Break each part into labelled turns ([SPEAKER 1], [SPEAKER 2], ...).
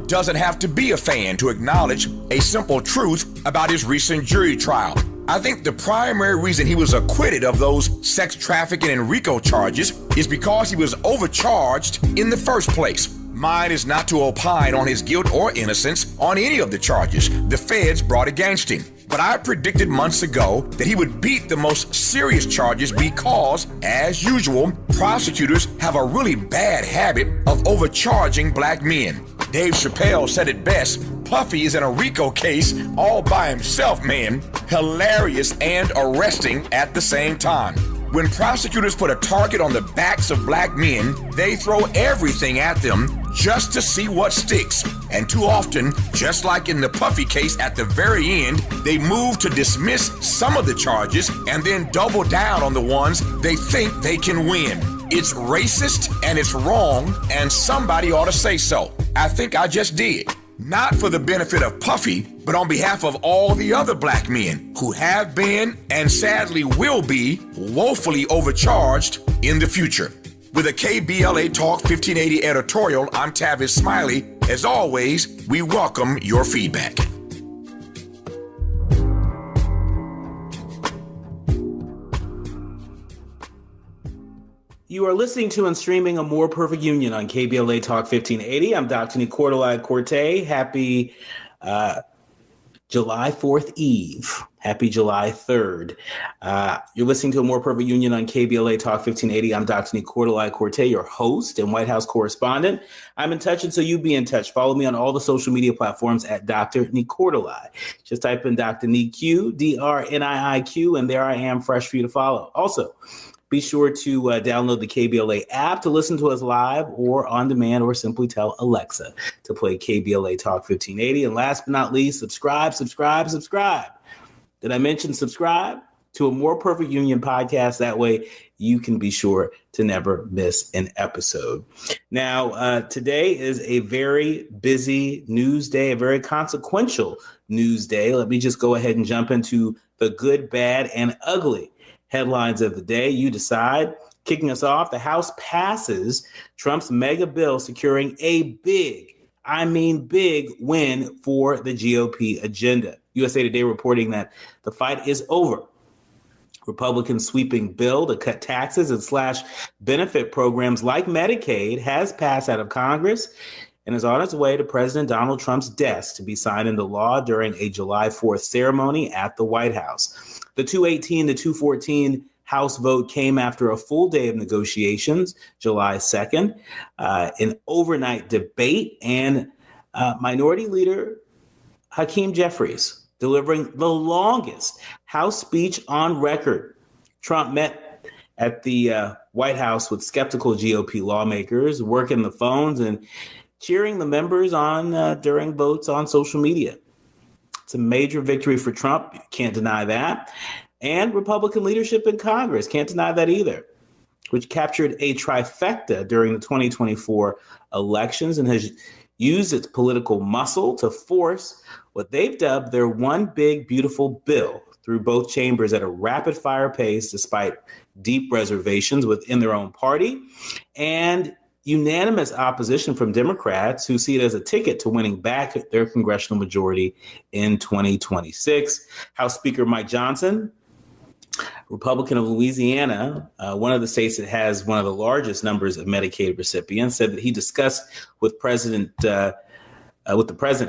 [SPEAKER 1] doesn't have to be a fan to acknowledge a simple truth about his recent jury trial. I think the primary reason he was acquitted of those sex trafficking and RICO charges is because he was overcharged in the first place. Mine is not to opine on his guilt or innocence on any of the charges the feds brought against him. But I predicted months ago that he would beat the most serious charges because, as usual, prosecutors have a really bad habit of overcharging black men. Dave Chappelle said it best, Puffy is in a RICO case all by himself, man. Hilarious and arresting at the same time. When prosecutors put a target on the backs of black men, they throw everything at them just to see what sticks. And too often, just like in the Puffy case at the very end, they move to dismiss some of the charges and then double down on the ones they think they can win. It's racist and it's wrong, and somebody ought to say so. I think I just did. Not for the benefit of Puffy, but on behalf of all the other black men who have been and sadly will be woefully overcharged in the future. With a KBLA Talk 1580 editorial, I'm Tavis Smiley. As always, we welcome your feedback.
[SPEAKER 2] You are listening to and streaming A More Perfect Union on KBLA Talk 1580. I'm Dr. Nii-Quartelai Quartey. Happy July 4th Eve. Happy July 3rd. You're listening to A More Perfect Union on KBLA Talk 1580. I'm Dr. Nii-Quartelai Quartey, your host and White House correspondent. I'm in touch, and so you be in touch. Follow me on all the social media platforms at Dr. Nii-Quartelai. Just type in Dr. Nii-Q, DRNIIQ, and there I am, fresh for you to follow. Also, be sure to download the KBLA app to listen to us live or on demand, or simply tell Alexa to play KBLA Talk 1580. And last but not least, subscribe. Did I mention subscribe to A More Perfect Union podcast? That way you can be sure to never miss an episode. Now, today is a very busy news day, a very consequential news day. Let me just go ahead and jump into the good, bad, and ugly headlines of the day. You decide. Kicking us off, the House passes Trump's mega bill securing a big win for the GOP agenda. USA Today reporting that the fight is over. Republicans' sweeping bill to cut taxes and slash benefit programs like Medicaid has passed out of Congress and is on its way to President Donald Trump's desk to be signed into law during a July 4th ceremony at the White House. The 218 to 214 House vote came after a full day of negotiations, July 2nd, an overnight debate, and Minority Leader Hakeem Jeffries delivering the longest House speech on record. Trump met at the White House with skeptical GOP lawmakers, working the phones and cheering the members on during votes on social media. It's a major victory for Trump. You can't deny that. And Republican leadership in Congress can't deny that either, which captured a trifecta during the 2024 elections and has used its political muscle to force what they've dubbed their one big, beautiful bill through both chambers at a rapid fire pace, despite deep reservations within their own party and unanimous opposition from Democrats who see it as a ticket to winning back their congressional majority in 2026. House Speaker Mike Johnson, Republican of Louisiana, one of the states that has one of the largest numbers of Medicaid recipients, said that he discussed with the president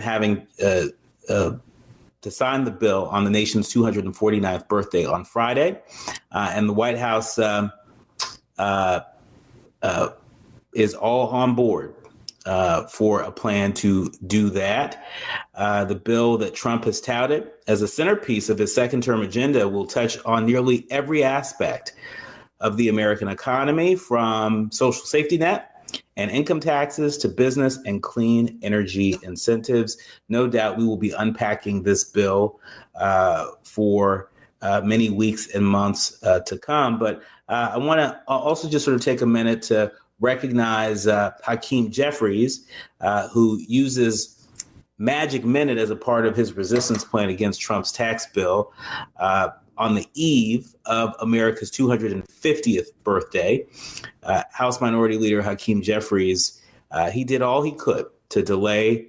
[SPEAKER 2] having to sign the bill on the nation's 249th birthday on Friday, and the White House is all on board for a plan to do that. The bill that Trump has touted as a centerpiece of his second-term agenda will touch on nearly every aspect of the American economy, from social safety net and income taxes to business and clean energy incentives. No doubt we will be unpacking this bill for many weeks and months to come. But I want to also just sort of take a minute to recognize Hakeem Jeffries, who uses Magic Minute as a part of his resistance plan against Trump's tax bill on the eve of America's 250th birthday. House Minority Leader Hakeem Jeffries, he did all he could to delay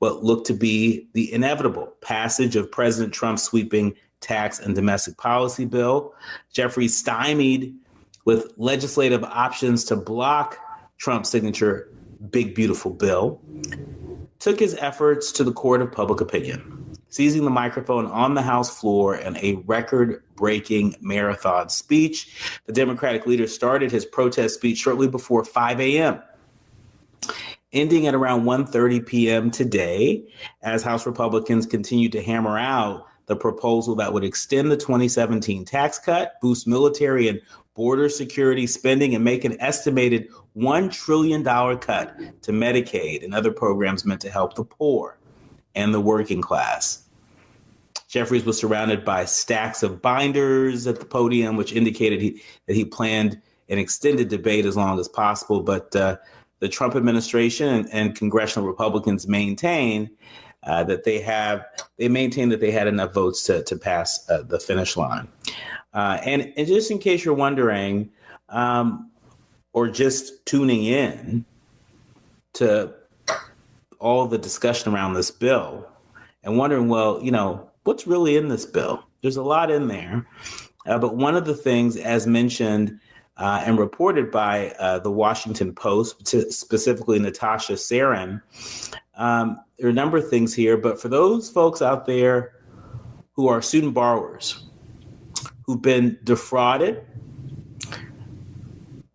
[SPEAKER 2] what looked to be the inevitable passage of President Trump's sweeping tax and domestic policy bill. Jeffries, stymied with legislative options to block Trump's signature big, beautiful bill, took his efforts to the court of public opinion, seizing the microphone on the House floor in a record-breaking marathon speech. The Democratic leader started his protest speech shortly before 5 a.m., ending at around 1:30 p.m. today, as House Republicans continued to hammer out the proposal that would extend the 2017 tax cut, boost military and border security spending, and make an estimated $1 trillion cut to Medicaid and other programs meant to help the poor and the working class. Jeffries was surrounded by stacks of binders at the podium, which indicated that he planned an extended debate as long as possible. But the Trump administration and congressional Republicans maintain that they had enough votes to pass the finish line. And just in case you're wondering, or just tuning in to all the discussion around this bill and wondering, well, what's really in this bill? There's a lot in there. But one of the things, as mentioned and reported by the Washington Post, specifically Natasha Sarin, there are a number of things here. But for those folks out there who are student borrowers who've been defrauded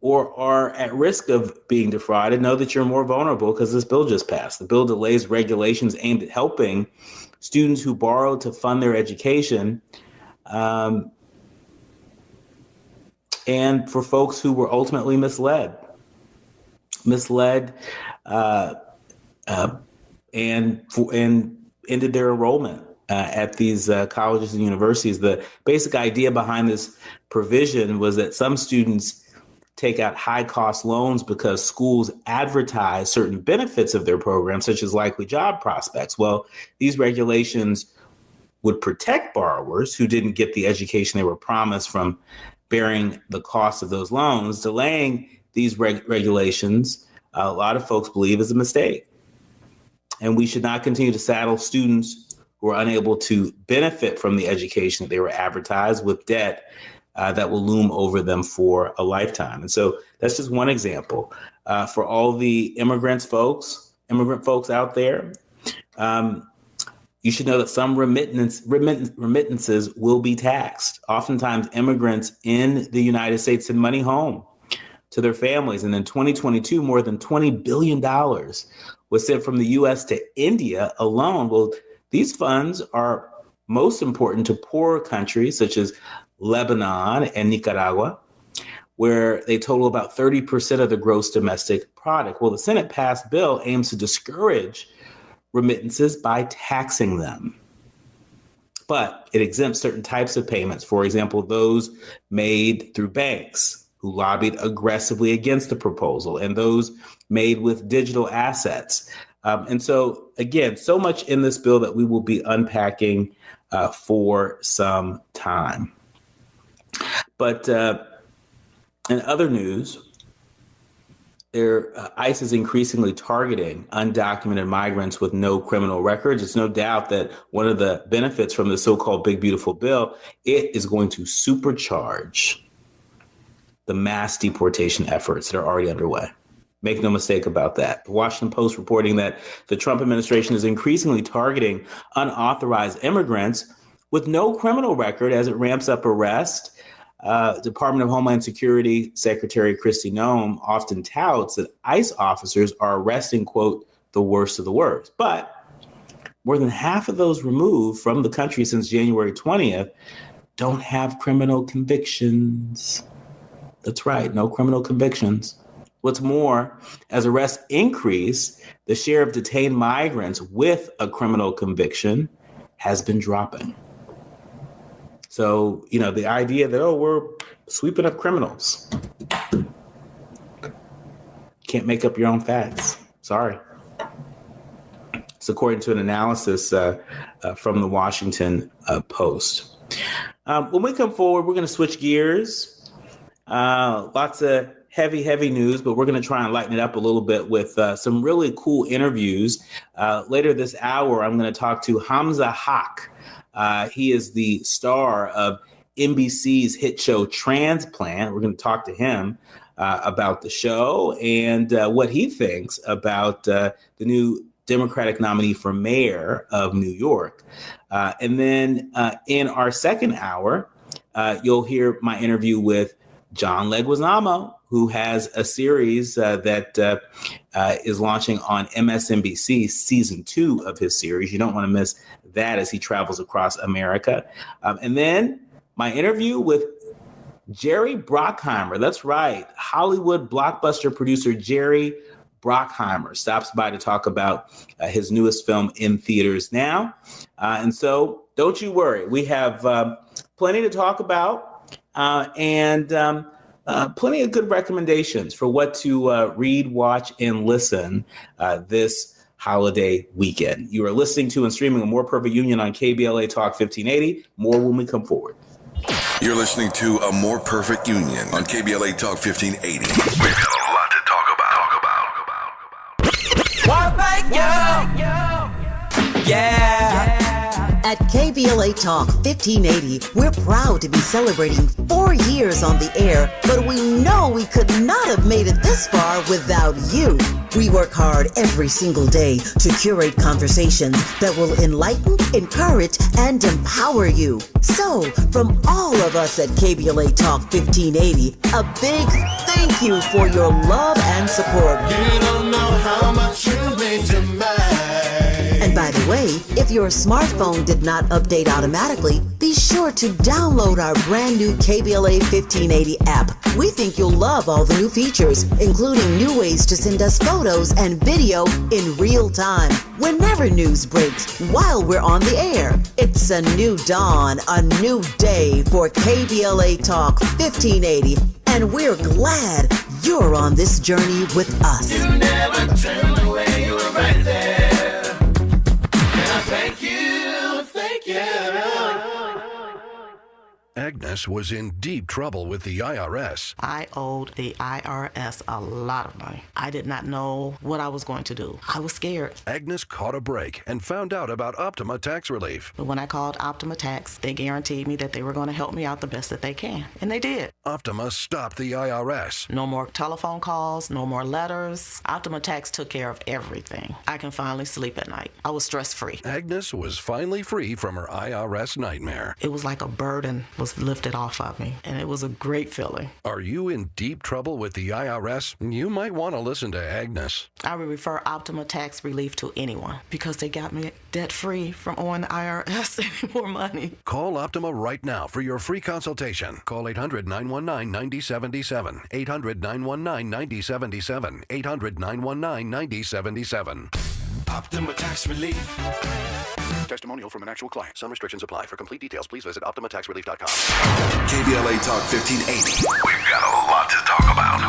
[SPEAKER 2] or are at risk of being defrauded, know that you're more vulnerable because this bill just passed. The bill delays regulations aimed at helping students who borrow to fund their education, and for folks who were ultimately misled, and ended their enrollment at these colleges and universities. The basic idea behind this provision was that some students take out high-cost loans because schools advertise certain benefits of their program, such as likely job prospects. Well, these regulations would protect borrowers who didn't get the education they were promised from bearing the cost of those loans. Delaying these regulations, a lot of folks believe, is a mistake. And we should not continue to saddle students who are unable to benefit from the education that they were advertised with debt that will loom over them for a lifetime. And so that's just one example. For all the immigrant folks out there, you should know that some remittances will be taxed. Oftentimes, immigrants in the United States send money home to their families. And in 2022, more than $20 billion was sent from the U.S. to India alone. Well, these funds are most important to poorer countries such as Lebanon and Nicaragua, where they total about 30% of the gross domestic product. Well, the Senate passed bill aims to discourage remittances by taxing them. But it exempts certain types of payments, for example, those made through banks who lobbied aggressively against the proposal, and those made with digital assets. And so, again, so much in this bill that we will be unpacking for some time. But in other news, ICE is increasingly targeting undocumented migrants with no criminal records. It's no doubt that one of the benefits from the so-called Big Beautiful Bill, it is going to supercharge the mass deportation efforts that are already underway. Make no mistake about that. The Washington Post reporting that the Trump administration is increasingly targeting unauthorized immigrants with no criminal record as it ramps up arrest. Department of Homeland Security Secretary Kristi Noem often touts that ICE officers are arresting, quote, the worst of the worst. But more than half of those removed from the country since January 20th don't have criminal convictions. That's right, no criminal convictions. What's more, as arrests increase, the share of detained migrants with a criminal conviction has been dropping. So, the idea that, we're sweeping up criminals. Can't make up your own facts. Sorry. It's according to an analysis from the Washington Post. When we come forward, we're going to switch gears. Lots of heavy news, but we're going to try and lighten it up a little bit with some really cool interviews. Later this hour, I'm going to talk to Hamza Haq. He is the star of NBC's hit show Transplant. We're going to talk to him about the show and what he thinks about the new Democratic nominee for mayor of New York. And then in our second hour, you'll hear my interview with John Leguizamo, who has a series that is launching on MSNBC, season 2 of his series. You don't want to miss that as he travels across America. And then my interview with Jerry Bruckheimer. That's right. Hollywood blockbuster producer Jerry Bruckheimer stops by to talk about his newest film in theaters now. And so don't you worry. We have plenty to talk about and plenty of good recommendations for what to read, watch, and listen this holiday weekend. You are listening to and streaming A More Perfect Union on KBLA Talk 1580. More when we come forward.
[SPEAKER 3] You're listening to A More Perfect Union on KBLA Talk 1580. We've got a lot to talk about.
[SPEAKER 4] Yeah. At KBLA Talk 1580, we're proud to be celebrating 4 years on the air, but we know we could not have made it this far without you. We work hard every single day to curate conversations that will enlighten, encourage, and empower you. So, from all of us at KBLA Talk 1580, a big thank you for your love and support.
[SPEAKER 5] You don't know how much you mean to me.
[SPEAKER 4] And by the way, if your smartphone did not update automatically, be sure to download our brand new KBLA 1580 app. We think you'll love all the new features, including new ways to send us photos and video in real time, whenever news breaks, while we're on the air. It's a new dawn, a new day for KBLA Talk 1580, and we're glad you're on this journey with us.
[SPEAKER 5] You never turned away, you were right there. Thank you.
[SPEAKER 6] Agnes was in deep trouble with the IRS.
[SPEAKER 7] I owed the IRS a lot of money. I did not know what I was going to do. I was scared.
[SPEAKER 6] Agnes caught a break and found out about Optima Tax Relief.
[SPEAKER 7] But when I called Optima Tax, they guaranteed me that they were going to help me out the best that they can. And they did.
[SPEAKER 6] Optima stopped the IRS.
[SPEAKER 7] No more telephone calls, no more letters. Optima Tax took care of everything. I can finally sleep at night. I was stress-free.
[SPEAKER 6] Agnes was finally free from her IRS nightmare.
[SPEAKER 7] It was like a burden was lifted off of me, and it was a great feeling.
[SPEAKER 6] Are you in deep trouble with the IRS? You might want to listen to Agnes.
[SPEAKER 7] I would refer Optima Tax Relief to anyone because they got me debt-free from owing the IRS any more money.
[SPEAKER 6] Call Optima right now for your free consultation. Call 800-919-9077. 800-919-9077. 800-919-9077.
[SPEAKER 5] Optima Tax Relief.
[SPEAKER 6] Testimonial from an actual client. Some restrictions apply. For complete details, please visit OptimaTaxRelief.com.
[SPEAKER 3] KBLA Talk 1580. We've got a lot to talk about.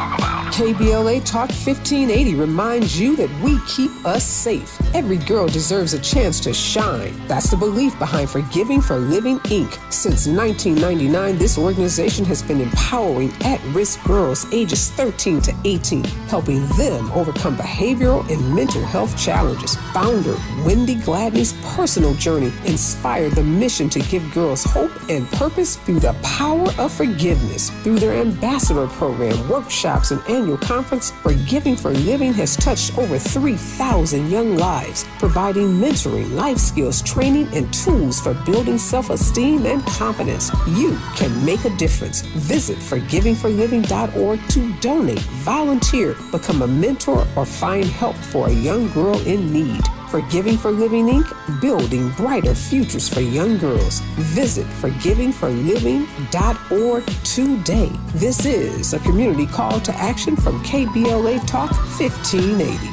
[SPEAKER 8] KBLA Talk 1580 reminds you that we keep us safe. Every girl deserves a chance to shine. That's the belief behind Forgiving for Living, Inc. Since 1999, this organization has been empowering at-risk girls ages 13 to 18, helping them overcome behavioral and mental health challenges. Founder Wendy Gladney's personal journey inspired the mission to give girls hope and purpose through the power of forgiveness. Through their ambassador program, workshops, and annual conference, Forgiving for Living has touched over 3,000 young lives, providing mentoring, life skills, training, and tools for building self-esteem and confidence. You can make a difference. Visit forgivingforliving.org to donate, volunteer, become a mentor, or find help for a young girl in need. Forgiving for Living, Inc., building brighter futures for young girls. Visit forgivingforliving.org today. This is a community call to action from KBLA Talk 1580.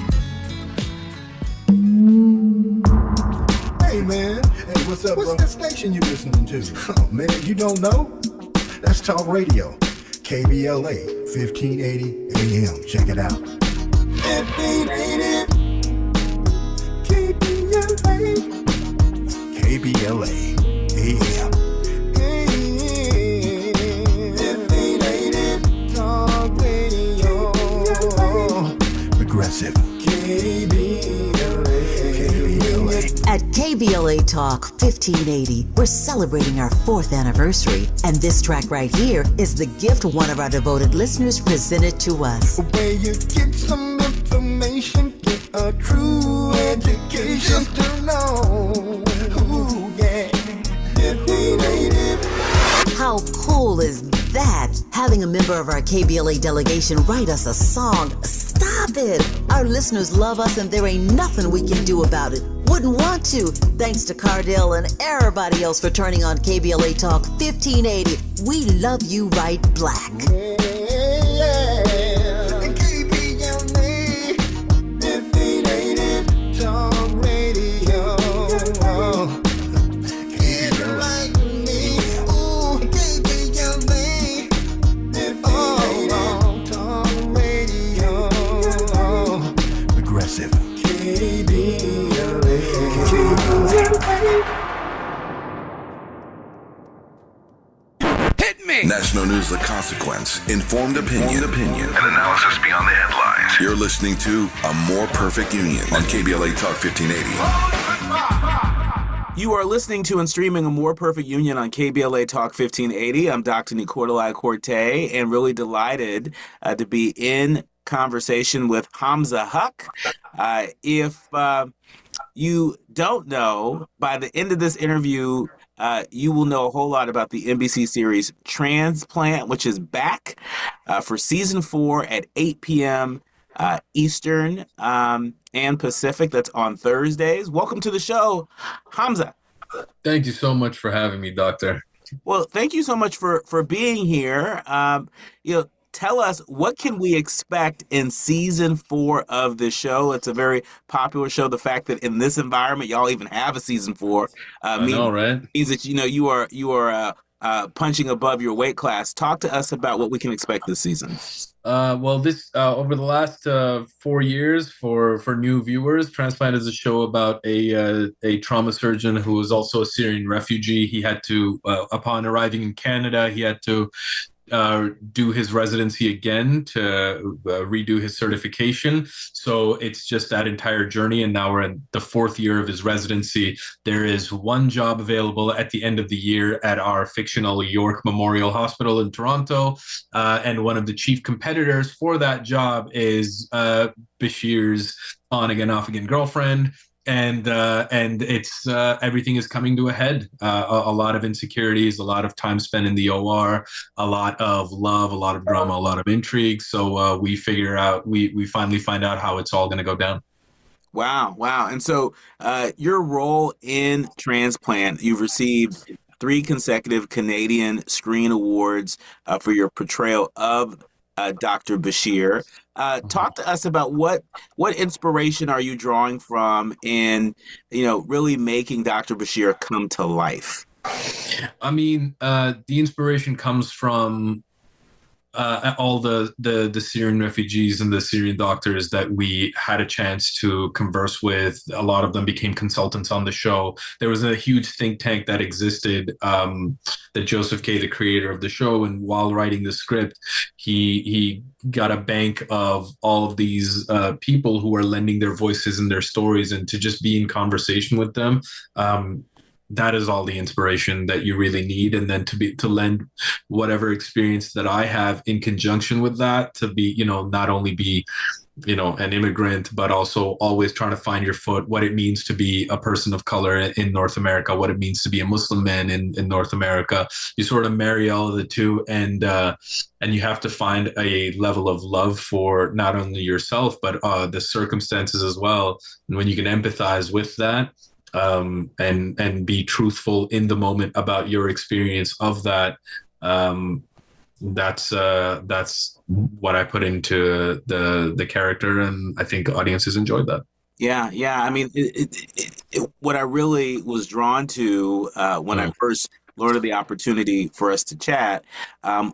[SPEAKER 9] Hey, man. Hey, what's up, bro? What's that station you listening to? Oh, man, you don't know? That's Talk Radio. KBLA 1580 AM. Check it out. 1580. KBLA AM. 1580 Talk Radio.
[SPEAKER 4] At KBLA Talk 1580, we're celebrating our 4th anniversary, and this track right here is the gift one of our devoted listeners presented to us.
[SPEAKER 9] Where you get some information, get a true education. Just to know, ooh, yeah, 1580.
[SPEAKER 4] How cool is that? Having a member of our KBLA delegation write us a song. Stop it! Our listeners love us and there ain't nothing we can do about it. Wouldn't want to. Thanks to Cardell and everybody else for turning on KBLA Talk 1580. We love you right black.
[SPEAKER 9] KBLA 1580 Talk Radio. Kids like me. Ooh, KBLA 1580 Talk Radio. Progressive. KBLA.
[SPEAKER 5] Hit me!
[SPEAKER 3] National news, the consequence, informed opinion, and analysis beyond the headlines. You're listening to A More Perfect Union on KBLA Talk 1580.
[SPEAKER 2] You are listening to and streaming A More Perfect Union on KBLA Talk 1580. I'm Dr. Nii-Quartelai Quartey, and really delighted to be in conversation with Hamza Huck. If you don't know, by the end of this interview, you will know a whole lot about the NBC series Transplant, which is back for season 4 at 8 p.m. Eastern and Pacific. That's on Thursdays. Welcome to the show, Hamza.
[SPEAKER 10] Thank you so much for having me, Doctor.
[SPEAKER 2] Well, thank you so much for being here. Tell us, what can we expect in season 4 of the show? It's a very popular show. The fact that in this environment, y'all even have a season 4
[SPEAKER 10] I know, right?
[SPEAKER 2] Means that you are punching above your weight class. Talk to us about what we can expect this season.
[SPEAKER 10] This over the last 4 years, for new viewers, Transplant is a show about a trauma surgeon who is also a Syrian refugee. He had to, upon arriving in Canada, he had to do his residency again to redo his certification. So it's just that entire journey. And now we're in the 4th year of his residency. There is one job available at the end of the year at our fictional York Memorial Hospital in Toronto. And one of the chief competitors for that job is Bashir's on-again, off-again girlfriend. And it's everything is coming to a head. A lot of insecurities, a lot of time spent in the OR, a lot of love, a lot of drama, a lot of intrigue. So we finally find out how it's all going to go down.
[SPEAKER 2] Wow. And so your role in Transplant, you've received 3 consecutive Canadian Screen Awards for your portrayal of Dr. Bashir. Talk to us about what inspiration are you drawing from in, really making Dr. Bashir come to life?
[SPEAKER 10] I mean, the inspiration comes from all the Syrian refugees and the Syrian doctors that we had a chance to converse with. A lot of them became consultants on the show. There was a huge think tank that existed that Joseph K., the creator of the show, and while writing the script, he got a bank of all of these people who are lending their voices and their stories, and to just be in conversation with them. That is all the inspiration that you really need. And then to lend whatever experience that I have in conjunction with that, to be, not only be, an immigrant, but also always trying to find your foot, what it means to be a person of color in North America, what it means to be a Muslim man in North America. You sort of marry all of the two, and you have to find a level of love for not only yourself, but the circumstances as well. And when you can empathize with that, and be truthful in the moment about your experience of that. That's what I put into the character, and I think audiences enjoyed that.
[SPEAKER 2] Yeah. I mean, what I really was drawn to when I first learned of the opportunity for us to chat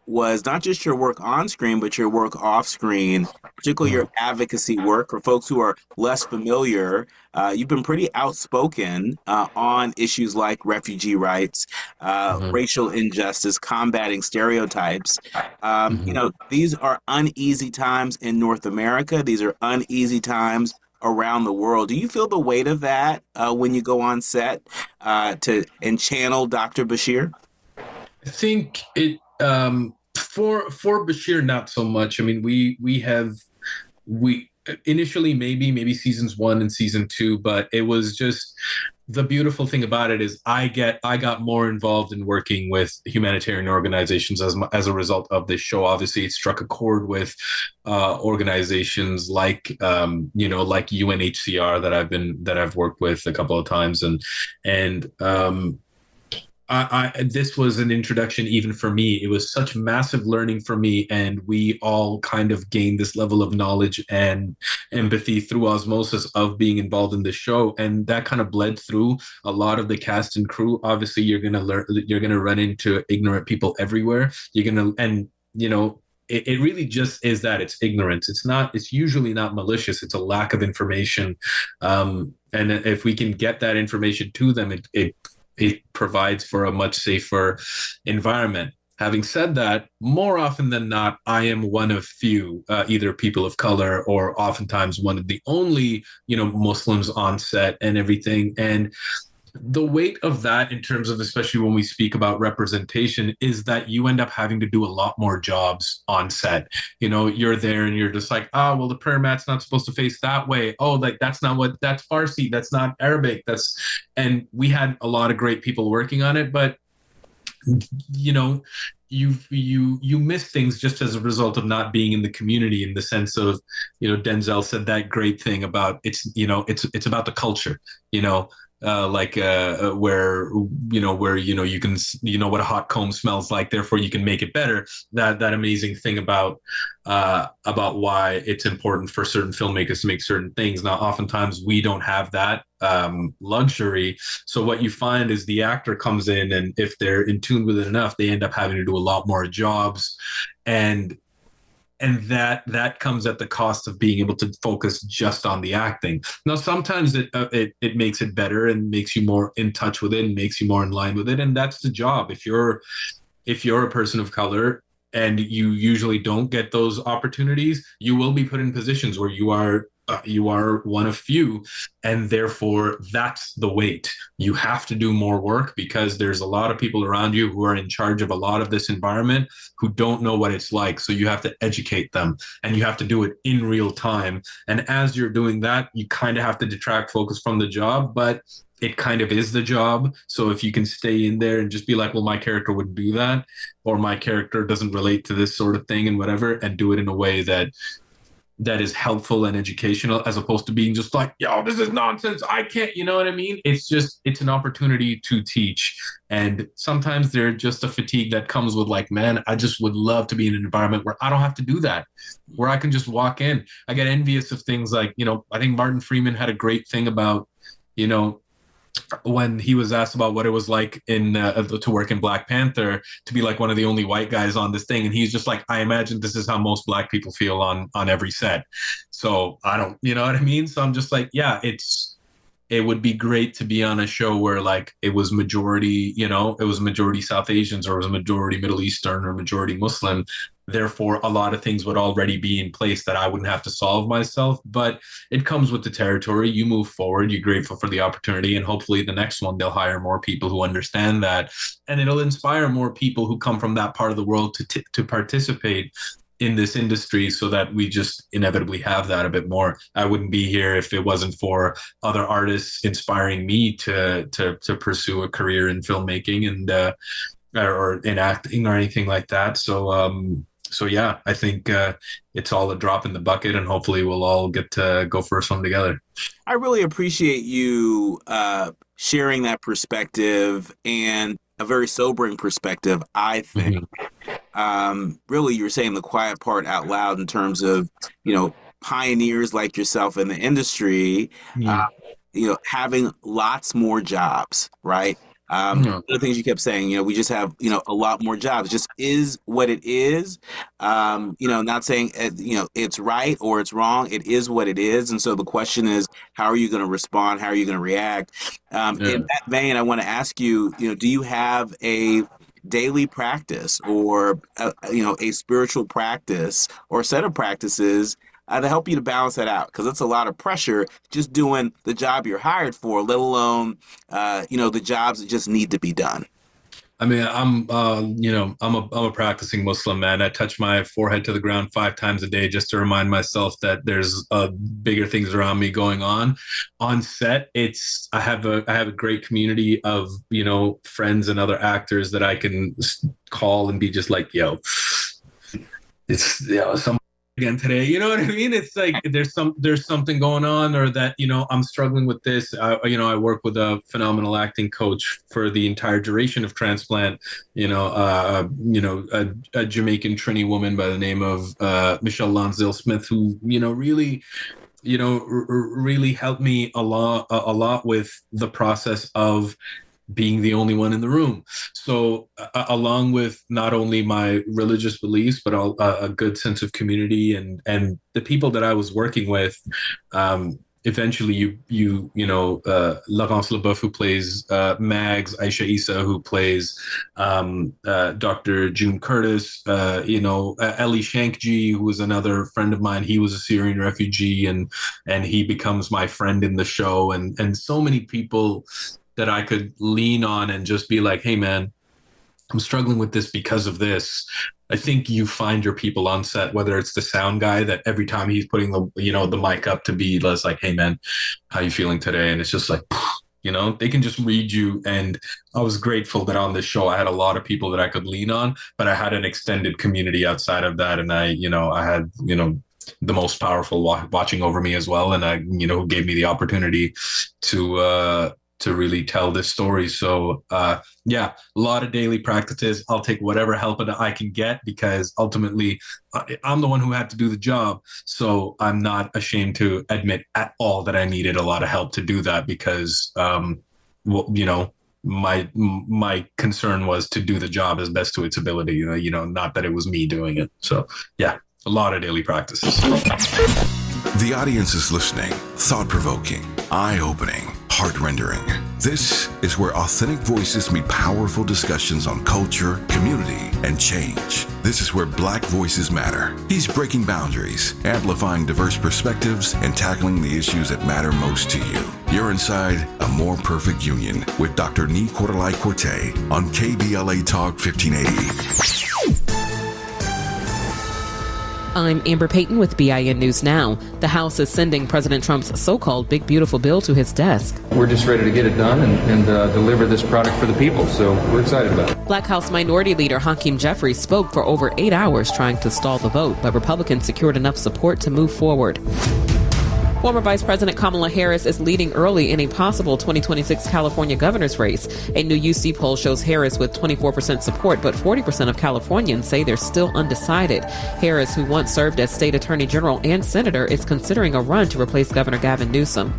[SPEAKER 2] was not just your work on screen, but your work off screen, particularly your advocacy work. For folks who are less familiar, you've been pretty outspoken on issues like refugee rights, racial injustice, combating stereotypes. These are uneasy times in North America. These are uneasy times around the world. Do you feel the weight of that when you go on set and channel Dr. Bashir?
[SPEAKER 10] I think it for Bashir, not so much. I mean, we initially maybe seasons 1 and season 2, but it was just, the beautiful thing about it is I got more involved in working with humanitarian organizations as a result of this show. Obviously, it struck a chord with organizations like like UNHCR that I've worked with a couple of times, and this was an introduction even for me. It was such massive learning for me, and we all kind of gained this level of knowledge and empathy through osmosis of being involved in the show, and that kind of bled through a lot of the cast and crew. Obviously, you're gonna run into ignorant people everywhere. It really just is that, it's ignorance. It's usually not malicious. It's a lack of information, and if we can get that information to them, it provides for a much safer environment. Having said that, more often than not, I am one of few, either people of color or oftentimes one of the only, Muslims on set and everything. And the weight of that, in terms of, especially when we speak about representation, is that you end up having to do a lot more jobs on set. You're there and you're just like, well, the prayer mat's not supposed to face that way. Oh, like that's Farsi, that's not Arabic. And we had a lot of great people working on it, but you miss things just as a result of not being in the community, in the sense of, Denzel said that great thing about it's about the culture, where you can, what a hot comb smells like, therefore you can make it better. That amazing thing about why it's important for certain filmmakers to make certain things. Now, oftentimes we don't have that luxury. So what you find is the actor comes in, and if they're in tune with it enough, they end up having to do a lot more jobs, and that comes at the cost of being able to focus just on the acting. Now, sometimes it makes it better and makes you more in touch with it and makes you more in line with it, and that's the job. If you're a person of color and you usually don't get those opportunities, you will be put in positions where you are one of few, and therefore that's the weight. You have to do more work because there's a lot of people around you who are in charge of a lot of this environment who don't know what it's like. So you have to educate them, and you have to do it in real time. And as you're doing that, you kind of have to detract focus from the job, but it kind of is the job. So if you can stay in there and just be like, well, my character wouldn't do that, or my character doesn't relate to this sort of thing and whatever, and do it in a way that is helpful and educational, as opposed to being just like, yo, this is nonsense, I can't, you know what I mean? It's an opportunity to teach. And sometimes there's just a fatigue that comes with like, man, I just would love to be in an environment where I don't have to do that, where I can just walk in. I get envious of things like, I think Martin Freeman had a great thing about, when he was asked about what it was like to work in Black Panther, to be like one of the only white guys on this thing, and he's just like, I imagine this is how most Black people feel on every set. So I don't, you know what I mean? So I'm just like, yeah, it would be great to be on a show where like it was majority South Asians, or it was majority Middle Eastern, or majority Muslim. Therefore, a lot of things would already be in place that I wouldn't have to solve myself. But it comes with the territory. You move forward, you're grateful for the opportunity, and hopefully the next one, they'll hire more people who understand that. And it'll inspire more people who come from that part of the world to participate in this industry, so that we just inevitably have that a bit more. I wouldn't be here if it wasn't for other artists inspiring me to pursue a career in filmmaking and or in acting or anything like that. So yeah, I think it's all a drop in the bucket, and hopefully we'll all get to go for a swim together.
[SPEAKER 2] I really appreciate you sharing that perspective, and a very sobering perspective, I think. Really, you're saying the quiet part out loud in terms of, pioneers like yourself in the industry, having lots more jobs, right? One of the things you kept saying, we just have, a lot more jobs. It just is what it is. Not saying, it's right or it's wrong. It is what it is. And so the question is, how are you going to respond? How are you going to react? In that vein, I want to ask you, do you have a daily practice or, a spiritual practice or set of practices to help you to balance that out, because it's a lot of pressure just doing the job you're hired for, let alone, the jobs that just need to be done.
[SPEAKER 10] I mean, I'm a practicing Muslim, man. I touch my forehead to the ground 5 times a day just to remind myself that there's bigger things around me going on. On set, I have a great community of, friends and other actors that I can call and be just like, yo, it's some again today, you know what I mean? It's like there's something going on, or that I'm struggling with this. I work with a phenomenal acting coach for the entire duration of Transplant. A Jamaican Trini woman by the name of Michelle Lonsdale Smith, who really helped me a lot with the process of being the only one in the room. So along with not only my religious beliefs, but a good sense of community and the people that I was working with, eventually Laurence Leboeuf, who plays Mags, Aisha Issa, who plays Dr. June Curtis, Ellie Shankji, who was another friend of mine. He was a Syrian refugee, and he becomes my friend in the show, and so many people that I could lean on and just be like, hey man, I'm struggling with this because of this. I think you find your people on set, whether it's the sound guy that every time he's putting the mic up to be less like, hey man, how you feeling today? And it's just like, they can just read you. And I was grateful that on this show, I had a lot of people that I could lean on, but I had an extended community outside of that. And I had, the most powerful watching over me as well. And who gave me the opportunity to really tell this story. So a lot of daily practices. I'll take whatever help I can get, because ultimately I'm the one who had to do the job. So I'm not ashamed to admit at all that I needed a lot of help to do that, because my concern was to do the job as best to its ability, not that it was me doing it. So a lot of daily practices.
[SPEAKER 3] The audience is listening, thought-provoking, eye-opening, heart-rendering. This is where authentic voices meet powerful discussions on culture, community, and change. This is where Black voices matter. He's breaking boundaries, amplifying diverse perspectives, and tackling the issues that matter most to you. You're inside A More Perfect Union with Dr. Nii-Quartelai Quartey on KBLA Talk 1580.
[SPEAKER 11] I'm Amber Payton with BIN News Now. The House is sending President Trump's so-called Big Beautiful Bill to his desk.
[SPEAKER 12] We're just ready to get it done and deliver this product for the people, so we're excited about it.
[SPEAKER 11] Black House Minority Leader Hakeem Jeffries spoke for over 8 hours trying to stall the vote, but Republicans secured enough support to move forward. Former Vice President Kamala Harris is leading early in a possible 2026 California governor's race. A new UC poll shows Harris with 24% support, but 40% of Californians say they're still undecided. Harris, who once served as state attorney general and senator, is considering a run to replace Governor Gavin Newsom.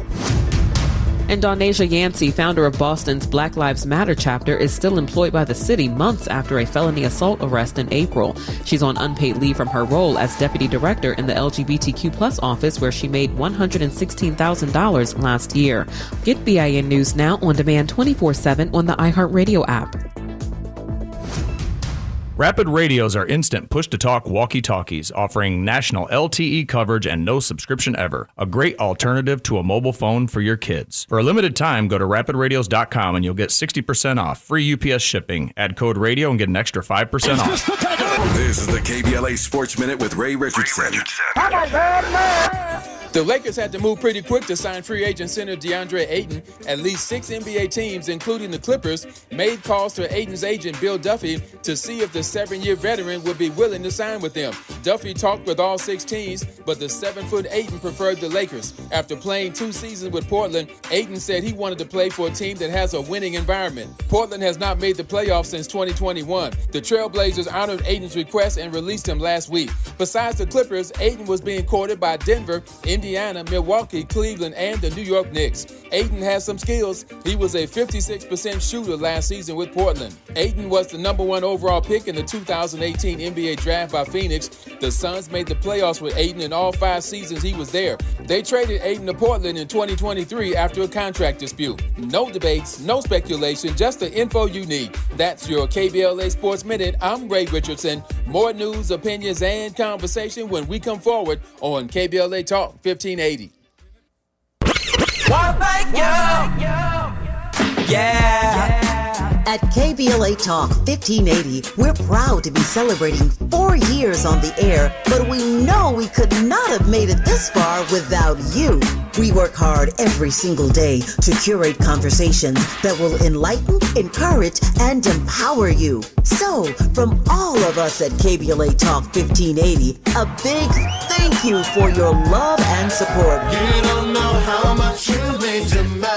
[SPEAKER 11] And Donasia Yancey, founder of Boston's Black Lives Matter chapter, is still employed by the city months after a felony assault arrest in April. She's on unpaid leave from her role as deputy director in the LGBTQ+ office, where she made $116,000 last year. Get BIN News Now on demand 24/7 on the iHeartRadio app.
[SPEAKER 13] Rapid Radios are instant push-to-talk walkie-talkies offering national LTE coverage and no subscription ever. A great alternative to a mobile phone for your kids. For a limited time, go to rapidradios.com and you'll get 60% off. Free UPS shipping. Add code radio and get an extra 5% off.
[SPEAKER 3] This is the KBLA Sports Minute with Ray Richardson.
[SPEAKER 14] The Lakers had to move pretty quick to sign free agent center DeAndre Ayton. At least 6 NBA teams, including the Clippers, made calls to Ayton's agent Bill Duffy to see if the 7-year veteran would be willing to sign with them. Duffy talked with all 6 teams, but the 7-foot Ayton preferred the Lakers. After playing 2 seasons with Portland, Ayton said he wanted to play for a team that has a winning environment. Portland has not made the playoffs since 2021. The Trailblazers honored Ayton's request and released him last week. Besides the Clippers, Ayton was being courted by Denver, Indiana, Milwaukee, Cleveland, and the New York Knicks. Ayton has some skills. He was a 56% shooter last season with Portland. Ayton was the number 1 overall pick in the 2018 NBA draft by Phoenix. The Suns made the playoffs with Ayton in all 5 seasons he was there. They traded Ayton to Portland in 2023 after a contract dispute. No debates, no speculation, just the info you need. That's your KBLA Sports Minute. I'm Ray Richardson. More news, opinions, and conversation when we come forward on KBLA Talk 1580.
[SPEAKER 4] At KBLA Talk 1580, we're proud to be celebrating 4 years on the air, but we know we could not have made it this far without you. We work hard every single day to curate conversations that will enlighten, encourage, and empower you. So, from all of us at KBLA Talk 1580, a big thank you for your love and support.
[SPEAKER 15] You don't know how much you mean to me.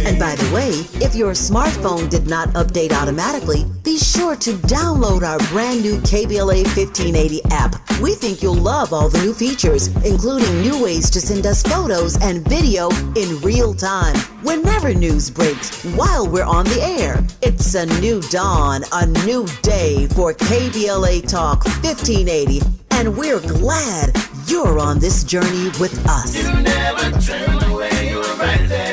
[SPEAKER 4] And by the way, if your smartphone did not update automatically, be sure to download our brand new KBLA 1580 app. We think you'll love all the new features, including new ways to send us photos and video in real time, whenever news breaks, while we're on the air. It's a new dawn, a new day for KBLA Talk 1580, and we're glad you're on this journey with us.
[SPEAKER 15] You never turned away, you were right there.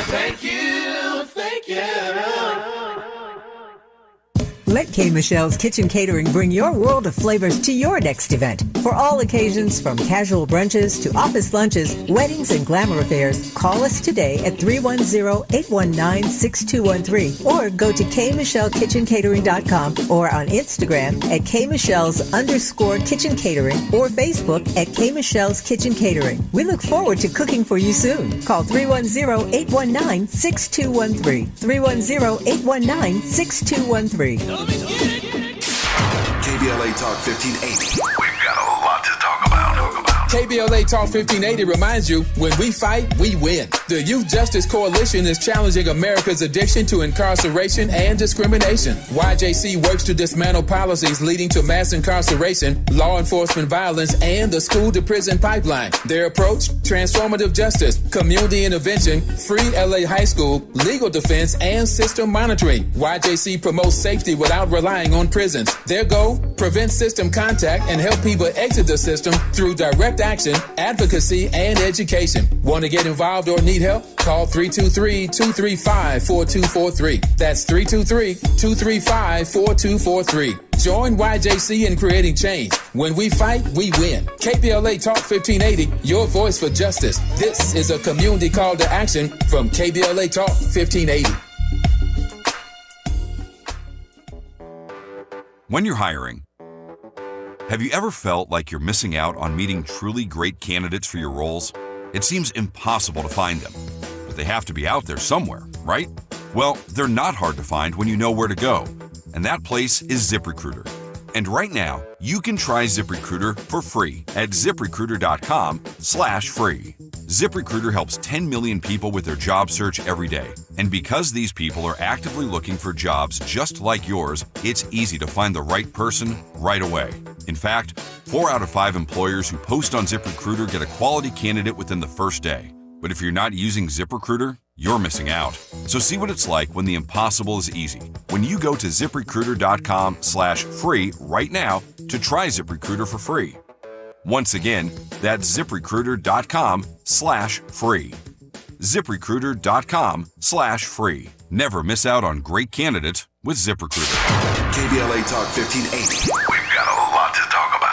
[SPEAKER 15] Thank you, thank you.
[SPEAKER 16] Let K. Michelle's Kitchen Catering bring your world of flavors to your next event. For all occasions, from casual brunches to office lunches, weddings, and glamour affairs, call us today at 310-819-6213 or go to kmichellekitchencatering.com or on Instagram at kmichelles_kitchen catering or Facebook at K. Michelle's Kitchen Catering. We look forward to cooking for you soon. Call 310-819-6213. 310-819-6213.
[SPEAKER 3] KBLA Talk 1580. We've got a lot to talk about.
[SPEAKER 14] KBLA Talk 1580 reminds you, when we fight, we win. The Youth Justice Coalition is challenging America's addiction to incarceration and discrimination. YJC works to dismantle policies leading to mass incarceration, law enforcement violence, and the school-to-prison pipeline. Their approach? Transformative justice, community intervention, free LA high school, legal defense, and system monitoring. YJC promotes safety without relying on prisons. Their goal? Prevent system contact and help people exit the system through direct action, advocacy, and education. Want to get involved or need help? Call 323-235-4243. That's 323-235-4243. Join YJC in creating change. When we fight, we win. KBLA Talk 1580, your voice for justice. This is a community call to action from KBLA Talk 1580.
[SPEAKER 17] When you're hiring, have you ever felt like you're missing out on meeting truly great candidates for your roles? It seems impossible to find them, but they have to be out there somewhere, right? Well, they're not hard to find when you know where to go, and that place is ZipRecruiter. And right now, you can try ZipRecruiter for free at ZipRecruiter.com/free. ZipRecruiter helps 10 million people with their job search every day. And because these people are actively looking for jobs just like yours, it's easy to find the right person right away. In fact, 4 out of 5 employers who post on ZipRecruiter get a quality candidate within the first day. But if you're not using ZipRecruiter, you're missing out. So see what it's like when the impossible is easy. When you go to ZipRecruiter.com/free right now to try ZipRecruiter for free. Once again, that's ZipRecruiter.com/free. ZipRecruiter.com/free. Never miss out on great candidates with ZipRecruiter.
[SPEAKER 3] KBLA Talk 1580. We've got a lot to talk about.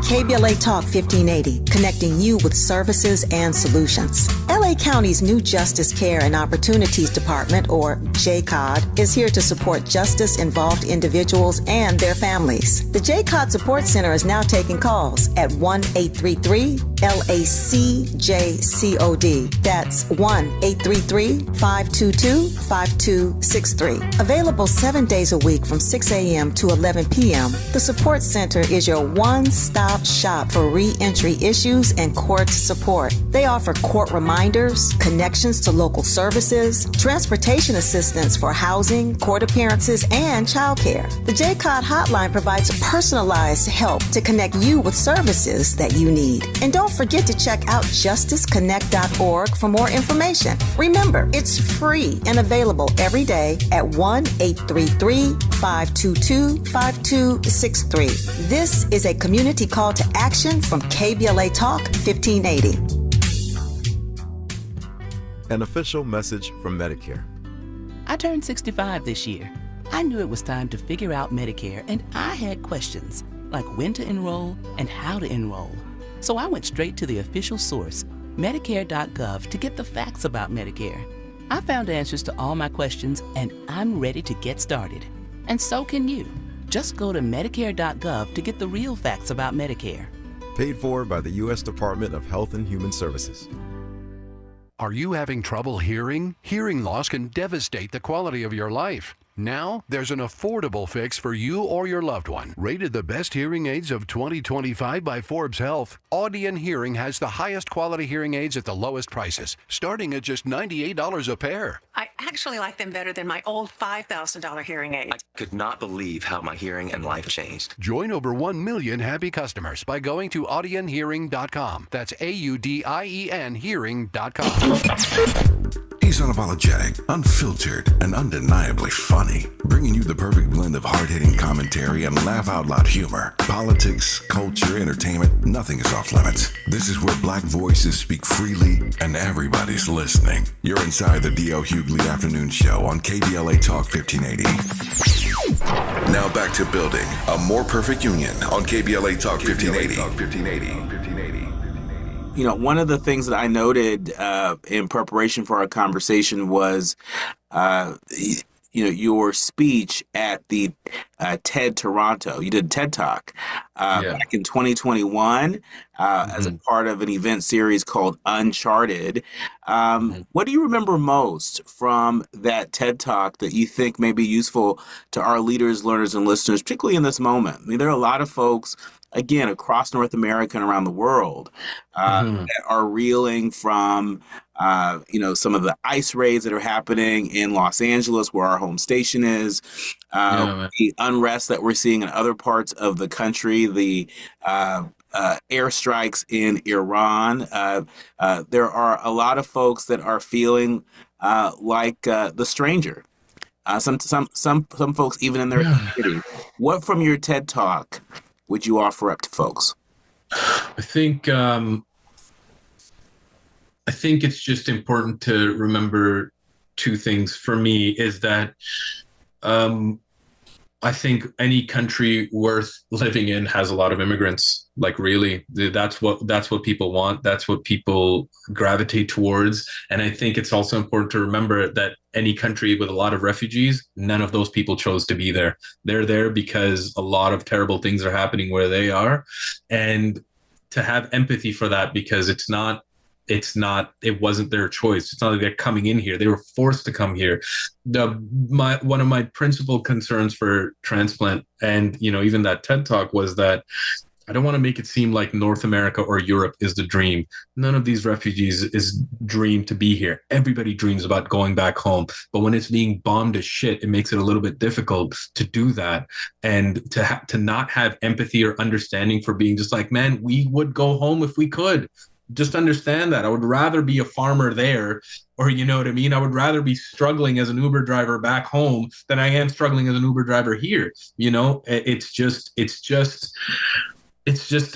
[SPEAKER 18] KBLA Talk 1580, connecting you with services and solutions. LA County's new Justice Care and Opportunities Department, or JCOD, is here to support justice-involved individuals and their families. The JCOD Support Center is now taking calls at 1-833-LACJCOD. That's 1-833-522-5263. Available 7 days a week from 6 a.m. to 11 p.m. The Support Center is your one-stop shop for re-entry issues and court support. They offer court reminders, vendors, connections to local services, transportation assistance for housing, court appearances, and childcare. The JCOD hotline provides personalized help to connect you with services that you need. And don't forget to check out justiceconnect.org for more information. Remember, it's free and available every day at 1-833-522-5263. This is a community call to action from KBLA Talk 1580.
[SPEAKER 19] An official message from Medicare.
[SPEAKER 20] I turned 65 this year. I knew it was time to figure out Medicare, and I had questions like when to enroll and how to enroll. So I went straight to the official source, Medicare.gov, to get the facts about Medicare. I found answers to all my questions, and I'm ready to get started. And so can you. Just go to Medicare.gov to get the real facts about Medicare.
[SPEAKER 19] Paid for by the U.S. Department of Health and Human Services.
[SPEAKER 21] Are you having trouble hearing? Hearing loss can devastate the quality of your life. Now, there's an affordable fix for you or your loved one. Rated the best hearing aids of 2025 by Forbes Health, Audion Hearing has the highest quality hearing aids at the lowest prices, starting at just $98 a pair.
[SPEAKER 22] I actually like them better than my old $5,000 hearing aid.
[SPEAKER 23] I could not believe how my hearing and life changed.
[SPEAKER 21] Join over 1 million happy customers by going to audionhearing.com. That's AUDIEN hearing.com.
[SPEAKER 3] He's unapologetic, unfiltered, and undeniably funny, bringing you the perfect blend of hard-hitting commentary and laugh-out-loud humor. Politics, culture, entertainment, nothing is off limits. This is where black voices speak freely and everybody's listening. You're inside the D.L. Hughley Afternoon Show on KBLA Talk 1580. Now back to building a more perfect union on KBLA Talk 1580.
[SPEAKER 2] You know, one of the things that I noted in preparation for our conversation was, your speech at the TED Toronto. You did TED Talk back in 2021 as a part of an event series called Uncharted. What do you remember most from that TED Talk that you think may be useful to our leaders, learners, and listeners, particularly in this moment? I mean, there are a lot of folks, again, across North America and around the world that are reeling from, some of the ICE raids that are happening in Los Angeles, where our home station is, the unrest that we're seeing in other parts of the country, the airstrikes in Iran. There are a lot of folks that are feeling like the stranger. Some folks even in their community. What from your TED Talk would you offer up to folks?
[SPEAKER 10] I think it's just important to remember two things for me is that I think any country worth living in has a lot of immigrants. Like really, that's what people want. That's what people gravitate towards. And I think it's also important to remember that any country with a lot of refugees, none of those people chose to be there. They're there because a lot of terrible things are happening where they are. And to have empathy for that, because it wasn't their choice. It's not like they're coming in here. They were forced to come here. One of my principal concerns for transplant and, even that TED Talk was that I don't want to make it seem like North America or Europe is the dream. None of these refugees is dream to be here. Everybody dreams about going back home. But when it's being bombed as shit, it makes it a little bit difficult to do that. And to not have empathy or understanding for being just like, man, we would go home if we could. Just understand that. I would rather be a farmer there, or you know what I mean? I would rather be struggling as an Uber driver back home than I am struggling as an Uber driver here. It's just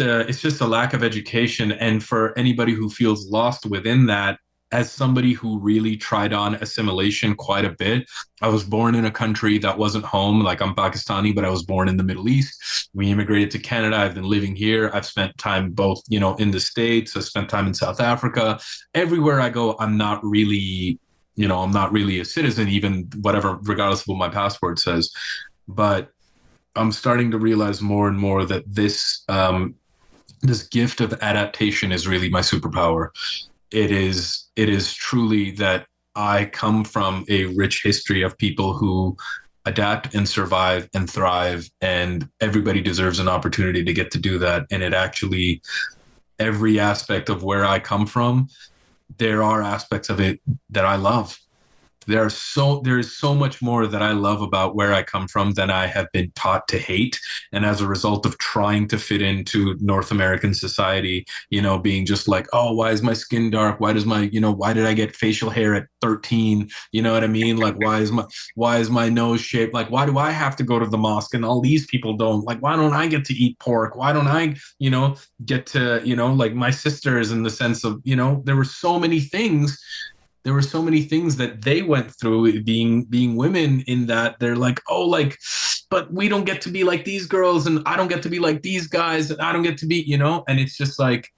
[SPEAKER 10] a lack of education. And for anybody who feels lost within that, as somebody who really tried on assimilation quite a bit, I was born in a country that wasn't home. Like I'm Pakistani, but I was born in the Middle East. We immigrated to Canada. I've been living here. I've spent time both, in the States. I've spent time in South Africa. Everywhere I go, I'm not really a citizen, even whatever, regardless of what my passport says. But I'm starting to realize more and more that this gift of adaptation is really my superpower. It is truly that I come from a rich history of people who adapt and survive and thrive, and everybody deserves an opportunity to get to do that. And it actually, every aspect of where I come from there are aspects of it that I love. There is so much more that I love about where I come from than I have been taught to hate. And as a result of trying to fit into North American society, being just like, oh, why is my skin dark? Why does why did I get facial hair at 13? You know what I mean? Like, why is my nose shaped? Like, why do I have to go to the mosque and all these people don't? Like, why don't I get to eat pork? Why don't I, get to, like my sisters, in the sense of, there were so many things. There were so many things that they went through being women, in that they're like, oh, like, but we don't get to be like these girls, and I don't get to be like these guys, and I don't get to be, and it's just like,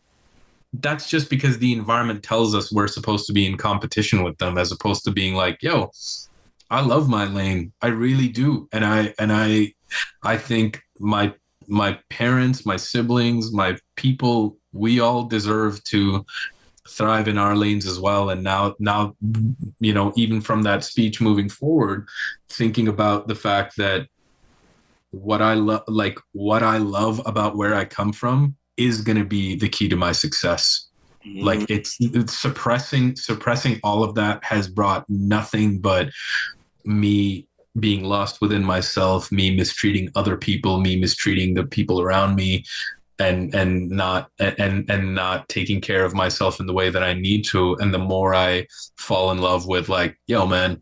[SPEAKER 10] that's just because the environment tells us we're supposed to be in competition with them, as opposed to being like, yo, I love my lane. I really do. And I think my parents, my siblings, my people, we all deserve to thrive in our lanes as well. And now, even from that speech moving forward, thinking about the fact that what I love about where I come from is going to be the key to my success. Mm-hmm. Like it's suppressing all of that has brought nothing but me being lost within myself, me mistreating other people, me mistreating the people around me, and not taking care of myself in the way that I need to. And the more I fall in love with, like, yo, man,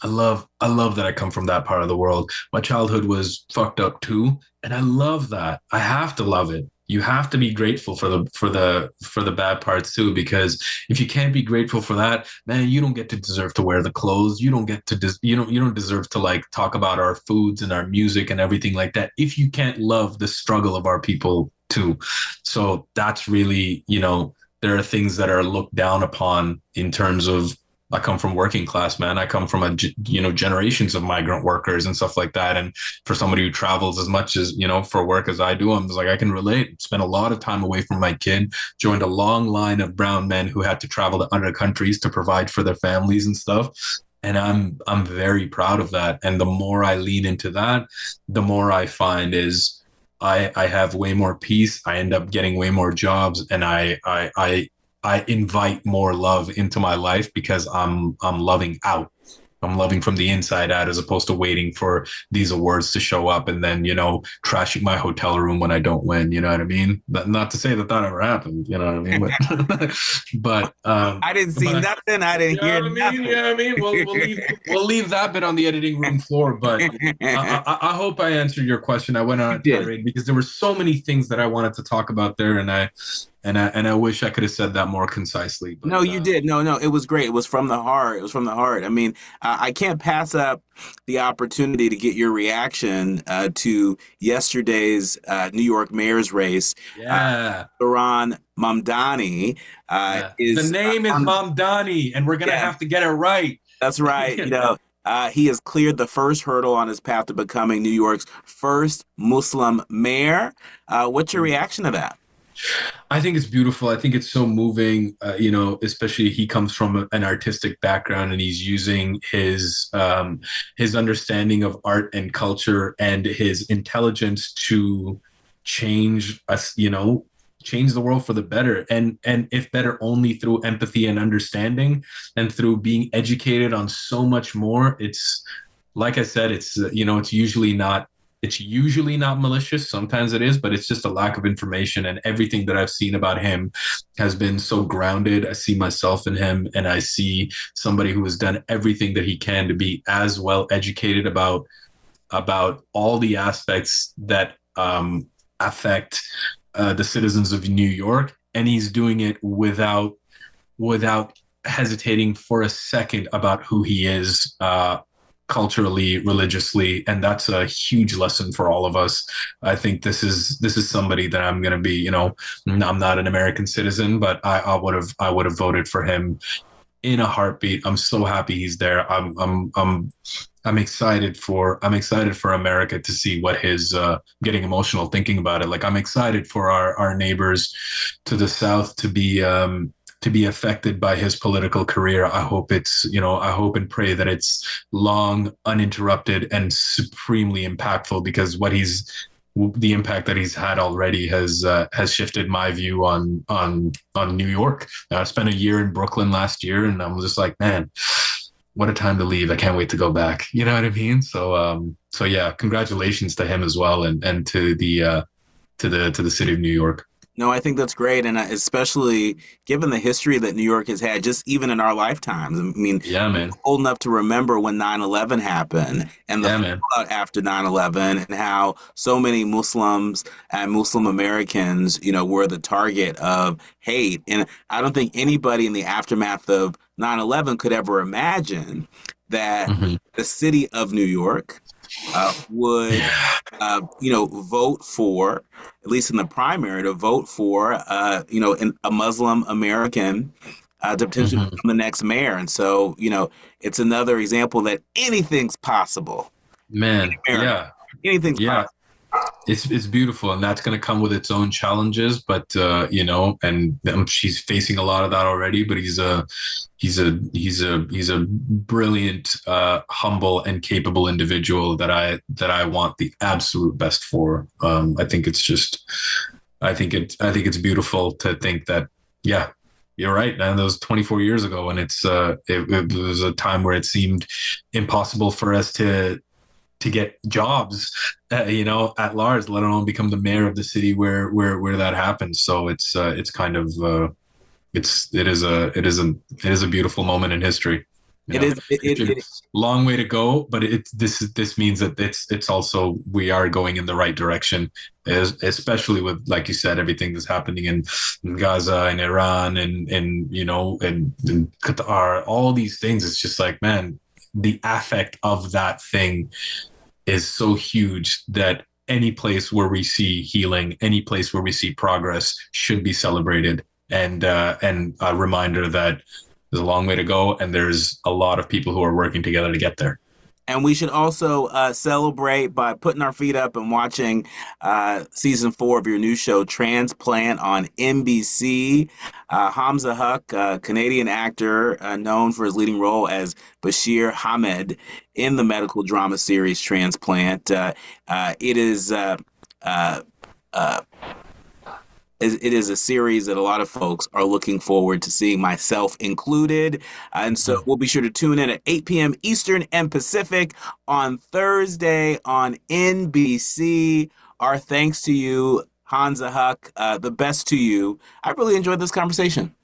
[SPEAKER 10] I love that I come from that part of the world. My childhood was fucked up too, and I love that. I have to love it. You have to be grateful for the bad parts too, because if you can't be grateful for that, man, you don't get to deserve to wear the clothes. You don't get to you don't deserve to like talk about our foods and our music and everything like that if you can't love the struggle of our people too. So that's really, there are things that are looked down upon in terms of, I come from working class, man. I come from generations of migrant workers and stuff like that. And for somebody who travels as much as, for work as I do, I'm just like, I can relate. Spent a lot of time away from my kid, joined a long line of brown men who had to travel to other countries to provide for their families and stuff. And I'm very proud of that. And the more I lean into that, the more I find is I have way more peace. I end up getting way more jobs, and I invite more love into my life because I'm loving out. I'm loving from the inside out, as opposed to waiting for these awards to show up and then, trashing my hotel room when I don't win. You know what I mean? Not to say that ever happened. You know what I mean? But
[SPEAKER 2] I didn't see nothing. I didn't hear nothing.
[SPEAKER 10] You know what I mean? We'll leave that bit on the editing room floor. But I hope I answered your question. I went on a tirade because there were so many things that I wanted to talk about there, and I wish I could have said that more concisely. But,
[SPEAKER 2] no, you did. No, it was great. It was from the heart. I mean, I can't pass up the opportunity to get your reaction to yesterday's New York mayor's race.
[SPEAKER 10] Yeah.
[SPEAKER 2] Zohran Mamdani
[SPEAKER 10] the name is Mamdani, and we're going to have to get it right.
[SPEAKER 2] That's right. He has cleared the first hurdle on his path to becoming New York's first Muslim mayor. What's your reaction to that?
[SPEAKER 10] I think it's beautiful. I think it's so moving, especially he comes from an artistic background, and he's using his understanding of art and culture and his intelligence to change us, change the world for the better. And if better, only through empathy and understanding, and through being educated on so much more. It's, like I said, it's usually not malicious. Sometimes it is, but it's just a lack of information. And everything that I've seen about him has been so grounded. I see myself in him, and I see somebody who has done everything that he can to be as well educated about all the aspects that affect the citizens of New York. And he's doing it without hesitating for a second about who he is, culturally, religiously, and that's a huge lesson for all of us. I think this is somebody that I'm going to be, I'm not an American citizen, but I would have voted for him in a heartbeat. I'm so happy he's there. I'm excited for America to see what his getting emotional thinking about it. Like, I'm excited for our neighbors to the south to be affected by his political career. I hope I hope and pray that it's long, uninterrupted, and supremely impactful, because what he's the impact that he's had already has shifted my view on New York. I spent a year in Brooklyn last year, and I'm just like, man, what a time to leave. I can't wait to go back. You know what I mean? So yeah, congratulations to him as well, and to the city of New York.
[SPEAKER 2] No, I think that's great, and especially given the history that New York has had, just even in our lifetimes. I mean,
[SPEAKER 10] yeah, man,
[SPEAKER 2] old enough to remember when 9/11 happened and the fallout after 9/11, and how so many Muslims and Muslim Americans, were the target of hate. And I don't think anybody in the aftermath of 9/11 could ever imagine that the city of New York would, vote for, at least in the primary, to vote for, a Muslim American to potentially become the next mayor. And so, it's another example that anything's possible.
[SPEAKER 10] Man, yeah.
[SPEAKER 2] Anything's possible.
[SPEAKER 10] It's beautiful, and that's going to come with its own challenges. But and she's facing a lot of that already. But he's a brilliant, humble, and capable individual that I want the absolute best for. I think it's beautiful to think that, yeah, you're right, man. That was 24 years ago, and it was a time where it seemed impossible for us to get jobs, at large, let alone become the mayor of the city where that happens. So it's kind of it is a beautiful moment in history. It is long way to go, but this means that it's also, we are going in the right direction, especially with, like you said, everything that's happening in Gaza and Iran and Qatar, all these things. It's just like, man, the affect of that thing is so huge that any place where we see healing, any place where we see progress should be celebrated. And a reminder that there's a long way to go, and there's a lot of people who are working together to get there.
[SPEAKER 2] And we should also celebrate by putting our feet up and watching season 4 of your new show, Transplant, on NBC. Hamza Huck, a Canadian actor known for his leading role as Bashir Ahmed in the medical drama series Transplant. It is a series that a lot of folks are looking forward to seeing, myself included. And so we'll be sure to tune in at 8 p.m. Eastern and Pacific on Thursday on NBC. Our thanks to you, Hamza Huck. The best to you. I really enjoyed this conversation.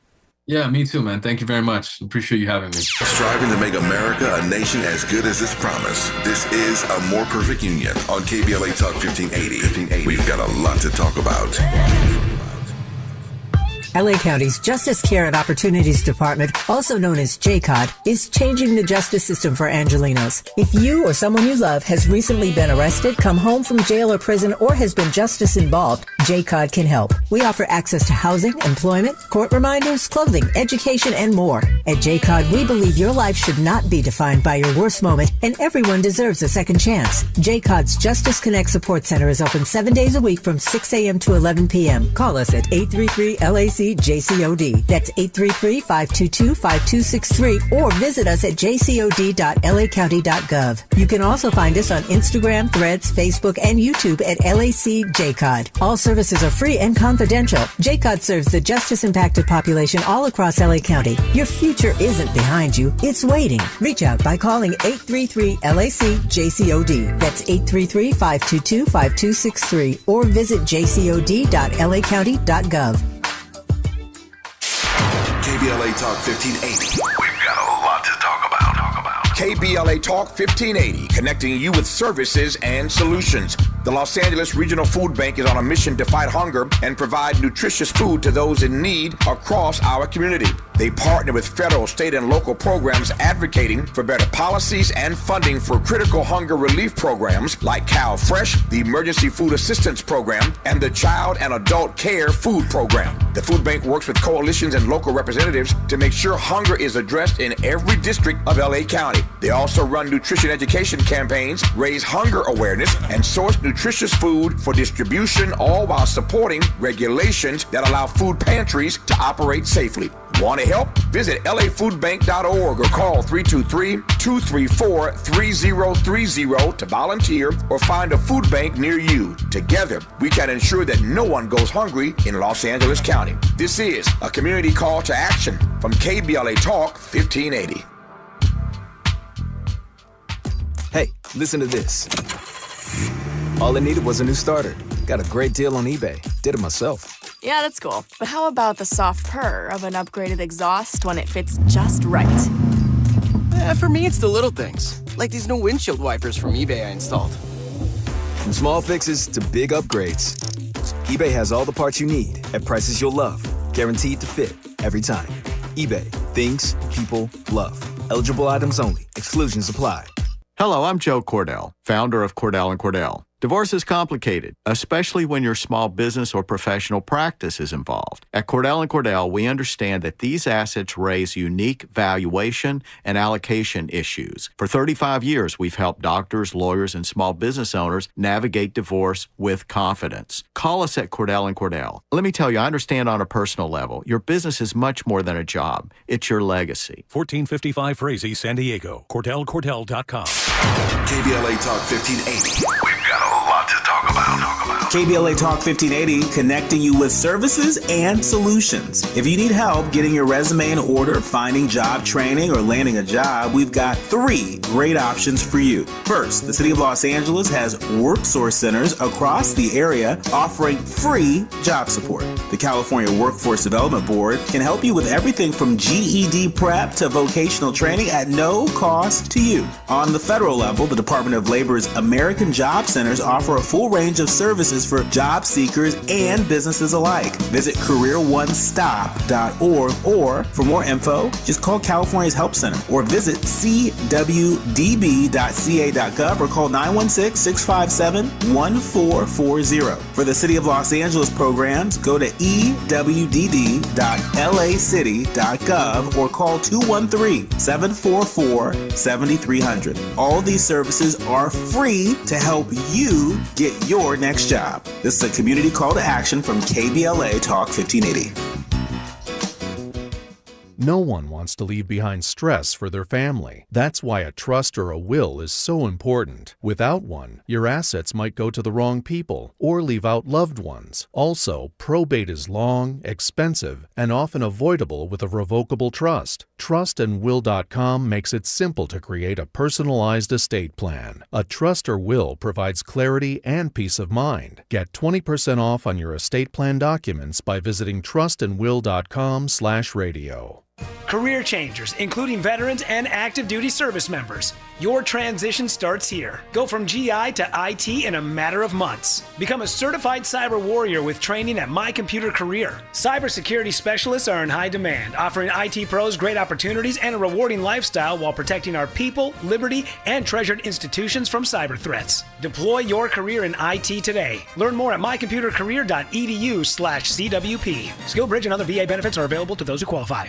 [SPEAKER 10] Yeah, me too, man. Thank you very much. Appreciate you having me.
[SPEAKER 3] Striving to make America a nation as good as its promise. This is A More Perfect Union on KBLA Talk 1580. We've got a lot to talk about.
[SPEAKER 16] LA County's Justice Care and Opportunities Department, also known as JCOD, is changing the justice system for Angelenos. If you or someone you love has recently been arrested, come home from jail or prison, or has been justice involved, JCOD can help. We offer access to housing, employment, court reminders, clothing, education, and more. At JCOD, we believe your life should not be defined by your worst moment, and everyone deserves a second chance. JCOD's Justice Connect Support Center is open 7 days a week from 6 a.m. to 11 p.m. Call us at 833-LAC-JCOD. That's 833-522-5263, or visit us at jcod.lacounty.gov. You can also find us on Instagram, Threads, Facebook, and YouTube at LAC JCOD. All services are free and confidential. JCOD serves the justice-impacted population all across LA County. Your future isn't behind you, it's waiting. Reach out by calling 833-LAC-JCOD. That's 833-522-5263, or visit jcod.lacounty.gov.
[SPEAKER 3] KBLA Talk 1580. We've got a lot to talk about.
[SPEAKER 1] KBLA Talk 1580, connecting you with services and solutions. The Los Angeles Regional Food Bank is on a mission to fight hunger and provide nutritious food to those in need across our community. They partner with federal, state, and local programs advocating for better policies and funding for critical hunger relief programs like Cal Fresh, the Emergency Food Assistance Program, and the Child and Adult Care Food Program. The food bank works with coalitions and local representatives to make sure hunger is addressed in every district of LA County. They also run nutrition education campaigns, raise hunger awareness, and source nutritious food for distribution, all while supporting regulations that allow food pantries to operate safely. Want to help? Visit lafoodbank.org or call 323-234-3030 to volunteer or find a food bank near you. Together, we can ensure that no one goes hungry in Los Angeles County. This is a community call to action from KBLA Talk 1580.
[SPEAKER 6] Hey, listen to this. All I needed was a new starter. Got a great deal on eBay. Did it myself.
[SPEAKER 7] Yeah, that's cool. But how about the soft purr of an upgraded exhaust when it fits just right?
[SPEAKER 8] For me, it's the little things. Like these new windshield wipers from eBay I installed.
[SPEAKER 6] From small fixes to big upgrades, eBay has all the parts you need at prices you'll love. Guaranteed to fit every time. eBay. Things people love. Eligible items only. Exclusions apply.
[SPEAKER 24] Hello, I'm Joe Cordell, founder of Cordell & Cordell. Divorce is complicated, especially when your small business or professional practice is involved. At Cordell & Cordell, we understand that these assets raise unique valuation and allocation issues. For 35 years, we've helped doctors, lawyers, and small business owners navigate divorce with confidence. Call us at Cordell & Cordell. Let me tell you, I understand on a personal level, your business is much more than a job. It's your legacy.
[SPEAKER 25] 1455 Frazee, San Diego. CordellCordell.com.
[SPEAKER 3] KBLA Talk 1580. We've got a lot to talk about.
[SPEAKER 2] KBLA Talk 1580, connecting you with services and solutions. If you need help getting your resume in order, finding job training, or landing a job, we've got 3 great options for you. First, the City of Los Angeles has WorkSource centers across the area offering free job support. The California Workforce Development Board can help you with everything from GED prep to vocational training at no cost to you. On the federal level, the Department of Labor's American Job Centers offer a full range of services for job seekers and businesses alike. Visit careeronestop.org or for more info, just call California's Help Center or visit cwdb.ca.gov or call 916-657-1440. For the City of Los Angeles programs, go to ewdd.lacity.gov or call 213-744-7300. All these services are free to help you get your next job. This is a community call to action from KBLA Talk 1580.
[SPEAKER 26] No one wants to leave behind stress for their family. That's why a trust or a will is so important. Without one, your assets might go to the wrong people or leave out loved ones. Also, probate is long, expensive, and often avoidable with a revocable trust. Trustandwill.com makes it simple to create a personalized estate plan. A trust or will provides clarity and peace of mind. Get 20% off on your estate plan documents by visiting trustandwill.com/radio.
[SPEAKER 27] Career changers, including veterans and active duty service members. Your transition starts here. Go from GI to IT in a matter of months. Become a certified cyber warrior with training at My Computer Career. Cybersecurity specialists are in high demand, offering IT pros great opportunities and a rewarding lifestyle while protecting our people, liberty, and treasured institutions from cyber threats. Deploy your career in IT today. Learn more at mycomputercareer.edu/CWP. SkillBridge and other VA benefits are available to those who qualify.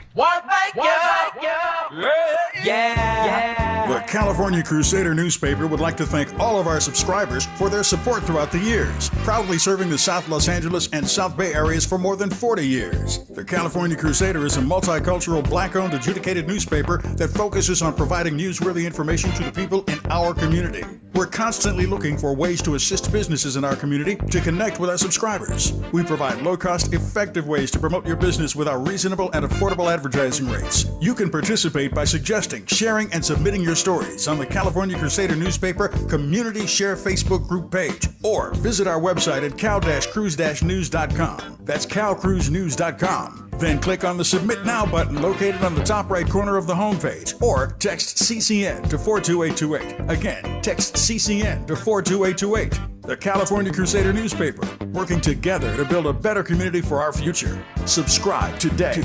[SPEAKER 28] The California Crusader newspaper would like to thank all of our subscribers for their support throughout the years, proudly serving the South Los Angeles and South Bay areas for more than 40 years. The California Crusader is a multicultural, black-owned, adjudicated newspaper that focuses on providing newsworthy information to the people in our community. We're constantly looking for ways to assist businesses in our community to connect with our subscribers. We provide low-cost, effective ways to promote your business with our reasonable and affordable advertising rates. You can participate by suggesting, sharing, and submitting your stories on the California Crusader newspaper Community Share Facebook group page, or visit our website at cal-cruise-news.com. That's calcruisenews.com. Then click on the Submit Now button located on the top right corner of the homepage, or text CCN to 42828. Again, text CCN to 42828. The California Crusader newspaper, working together to build a better community for our future. Subscribe today.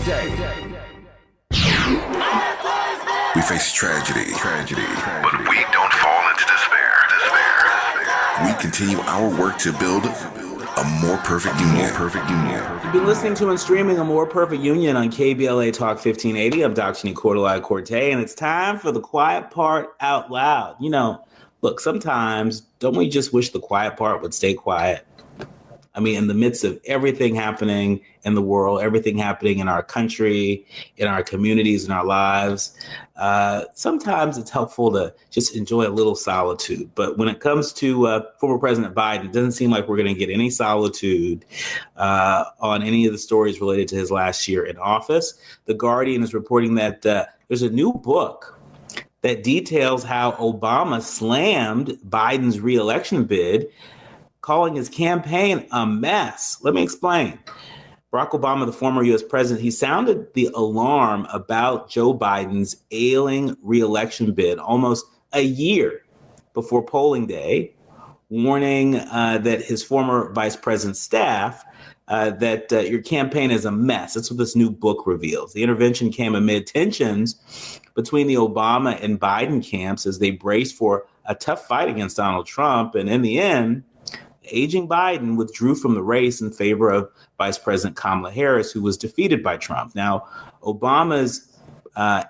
[SPEAKER 3] We face tragedy, but we don't fall into despair. We continue our work to build a more perfect union.
[SPEAKER 2] You've been listening to and streaming A More Perfect Union on KBLA Talk 1580. I'm Dr. Nii-Quartelai Quartey, and it's time for the quiet part out loud. You know, look, sometimes don't we just wish the quiet part would stay quiet? I mean, in the midst of everything happening in the world, everything happening in our country, in our communities, in our lives, sometimes it's helpful to just enjoy a little solitude. But when it comes to former President Biden, it doesn't seem like we're going to get any solitude on any of the stories related to his last year in office. The Guardian is reporting that there's a new book that details how Obama slammed Biden's re-election bid, calling his campaign a mess. Let me explain. Barack Obama, the former U.S. president, he sounded the alarm about Joe Biden's ailing re-election bid almost a year before polling day, warning that his former vice president's staff that your campaign is a mess. That's what this new book reveals. The intervention came amid tensions between the Obama and Biden camps as they braced for a tough fight against Donald Trump. And in the end, aging Biden withdrew from the race in favor of Vice President Kamala Harris, who was defeated by Trump. Now, Obama's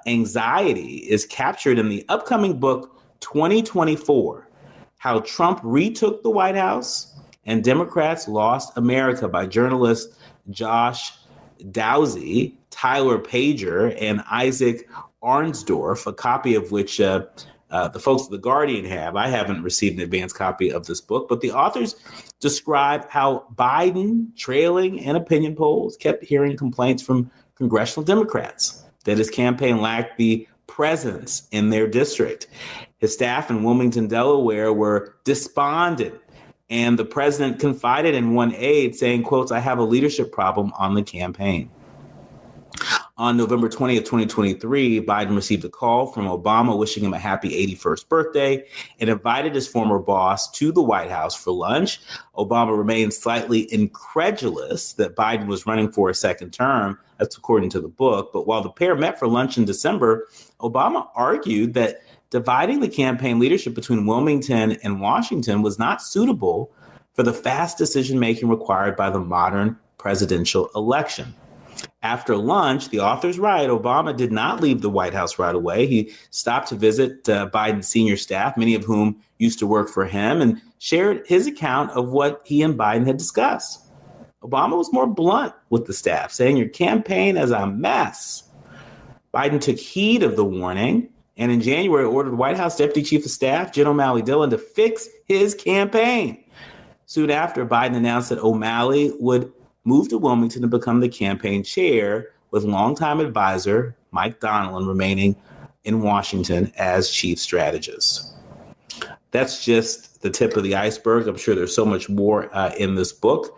[SPEAKER 2] anxiety is captured in the upcoming book 2024, How Trump Retook the White House and Democrats Lost America, by journalists Josh Dowsey, Tyler Pager, and Isaac Arnsdorf, a copy of which the folks at The Guardian have. I haven't received an advance copy of this book, but the authors describe how Biden, trailing in opinion polls, kept hearing complaints from congressional Democrats that his campaign lacked the presence in their district. His staff in Wilmington, Delaware were despondent, and the president confided in one aide saying, quotes, "I have a leadership problem on the campaign." On November 20th, 2023, Biden received a call from Obama wishing him a happy 81st birthday and invited his former boss to the White House for lunch. Obama remained slightly incredulous that Biden was running for a second term. That's according to the book. But while the pair met for lunch in December, Obama argued that dividing the campaign leadership between Wilmington and Washington was not suitable for the fast decision-making required by the modern presidential election. After lunch, the authors write, Obama did not leave the White House right away. He stopped to visit Biden's senior staff, many of whom used to work for him, and shared his account of what he and Biden had discussed. Obama was more blunt with the staff, saying, "Your campaign is a mess." Biden took heed of the warning and in January ordered White House Deputy Chief of Staff Jen O'Malley Dillon to fix his campaign. Soon after, Biden announced that O'Malley would move to Wilmington to become the campaign chair, with longtime advisor Mike Donilon remaining in Washington as chief strategist. That's just the tip of the iceberg. I'm sure there's so much more in this book,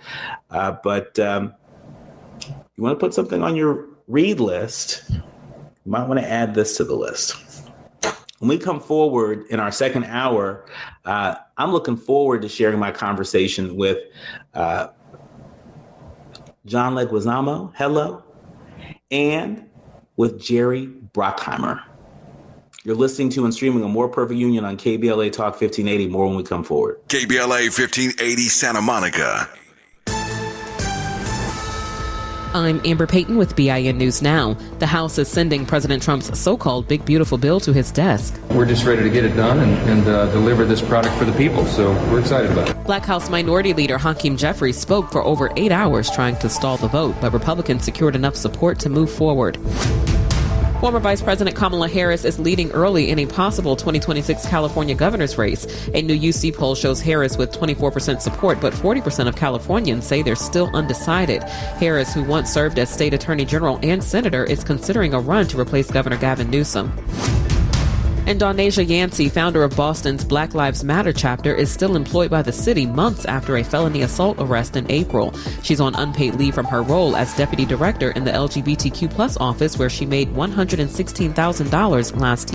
[SPEAKER 2] but you want to put something on your read list, you might want to add this to the list. When we come forward in our second hour, I'm looking forward to sharing my conversation with John Leguizamo, hello, and with Jerry Brockheimer. You're listening to and streaming A More Perfect Union on KBLA Talk 1580. More when we come forward.
[SPEAKER 3] KBLA 1580 Santa Monica.
[SPEAKER 4] I'm Amber Payton with BIN News Now. The House is sending President Trump's so-called Big Beautiful Bill to his desk.
[SPEAKER 5] We're just ready to get it done and deliver this product for the people, so we're excited about it.
[SPEAKER 4] Black House Minority Leader Hakeem Jeffries spoke for over 8 hours trying to stall the vote, but Republicans secured enough support to move forward. Former Vice President Kamala Harris is leading early in a possible 2026 California governor's race. A new UC poll shows Harris with 24% support, but 40% of Californians say they're still undecided. Harris, who once served as state attorney general and senator, is considering a run to replace Governor Gavin Newsom. And Donasia Yancey, founder of Boston's Black Lives Matter chapter, is still employed by the city months after a felony assault arrest in April. She's on unpaid leave from her role as deputy director in the LGBTQ+ office, where she made $116,000 last year.